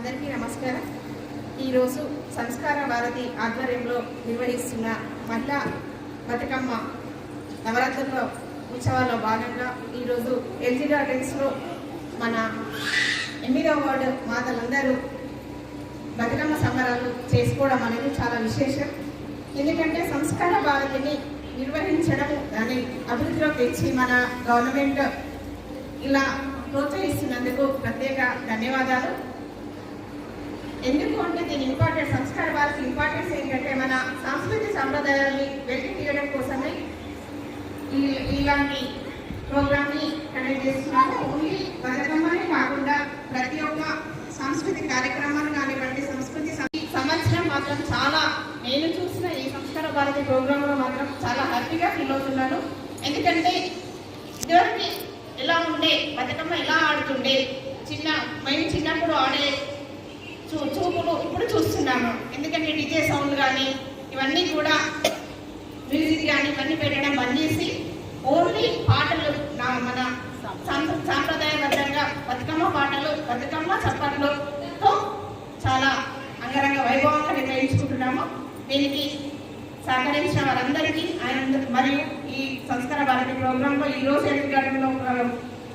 అందరికీ నమస్కారం. ఈరోజు సంస్కార భారతి ఆధ్వర్యంలో నిర్వహిస్తున్న మహిళా బతుకమ్మ నవరాత్రుల ఉత్సవాల్లో భాగంగా ఈరోజు ఎల్జీ గార్డెన్స్లో మన 8వ వార్డు మాతలందరూ బతుకమ్మ సంబరాలు చేసుకోవడం అనేది చాలా విశేషం. ఎందుకంటే సంస్కార భారతిని నిర్వహించడం దాన్ని అభివృద్ధిలోకి తెచ్చి మన గవర్నమెంట్ ఇలా ప్రోత్సహిస్తున్నందుకు ప్రత్యేక ధన్యవాదాలు. ఎందుకు అంటే దీని ఇంపార్టెంట్ సంస్కార భారతి ఇంపార్టెన్స్ ఏంటంటే మన సాంస్కృతిక సంప్రదాయాన్ని వెలికి తీయడం కోసమే ఇలాంటి ప్రోగ్రామ్ని కండక్ట్ చేస్తున్నాము. ఓన్లీ బతుకమ్మనే కాకుండా ప్రతి ఒక్క సాంస్కృతిక కార్యక్రమాలు కానివ్వండి, సంస్కృతి సంవత్సరం మాత్రం చాలా నేను చూసిన ఈ సంస్కార భారతి ప్రోగ్రాంలో మాత్రం చాలా హ్యాపీగా ఫీల్ అవుతున్నాను. ఎందుకంటే ఇదివరకు ఎలా ఉండే బతుకమ్మ ఎలా ఆడుతుండే మేము చిన్నప్పుడు ఆడే చూపులు ఇప్పుడు చూస్తున్నాము. ఎందుకంటే డీజే సౌండ్ కానీ ఇవన్నీ కూడా మ్యూజిక్ కానీ ఇవన్నీ పెట్టడం బంద్ చేసి ఓన్లీ పాటలు మన సాంప్రదాయబద్ధంగా బతుకమ్మ పాటలు బతుకమ్మ చప్పట్లతో చాలా అంగరంగ వైభవంగా నిర్వహించుకుంటున్నాము. దీనికి సహకరించిన వారందరికీ మరియు ఈ సంస్కార భారతి ప్రోగ్రాంలో ఈరోజు ఎన్నికల్లో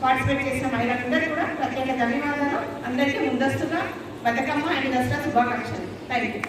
పార్టిసిపేట్ చేసిన మహిళలందరికీ కూడా ప్రత్యేక ధన్యవాదాలు. అందరికీ ముందస్తుగా బతుకమ్మ అండ్ దసరా శుభాకాంక్షలు. Thank you.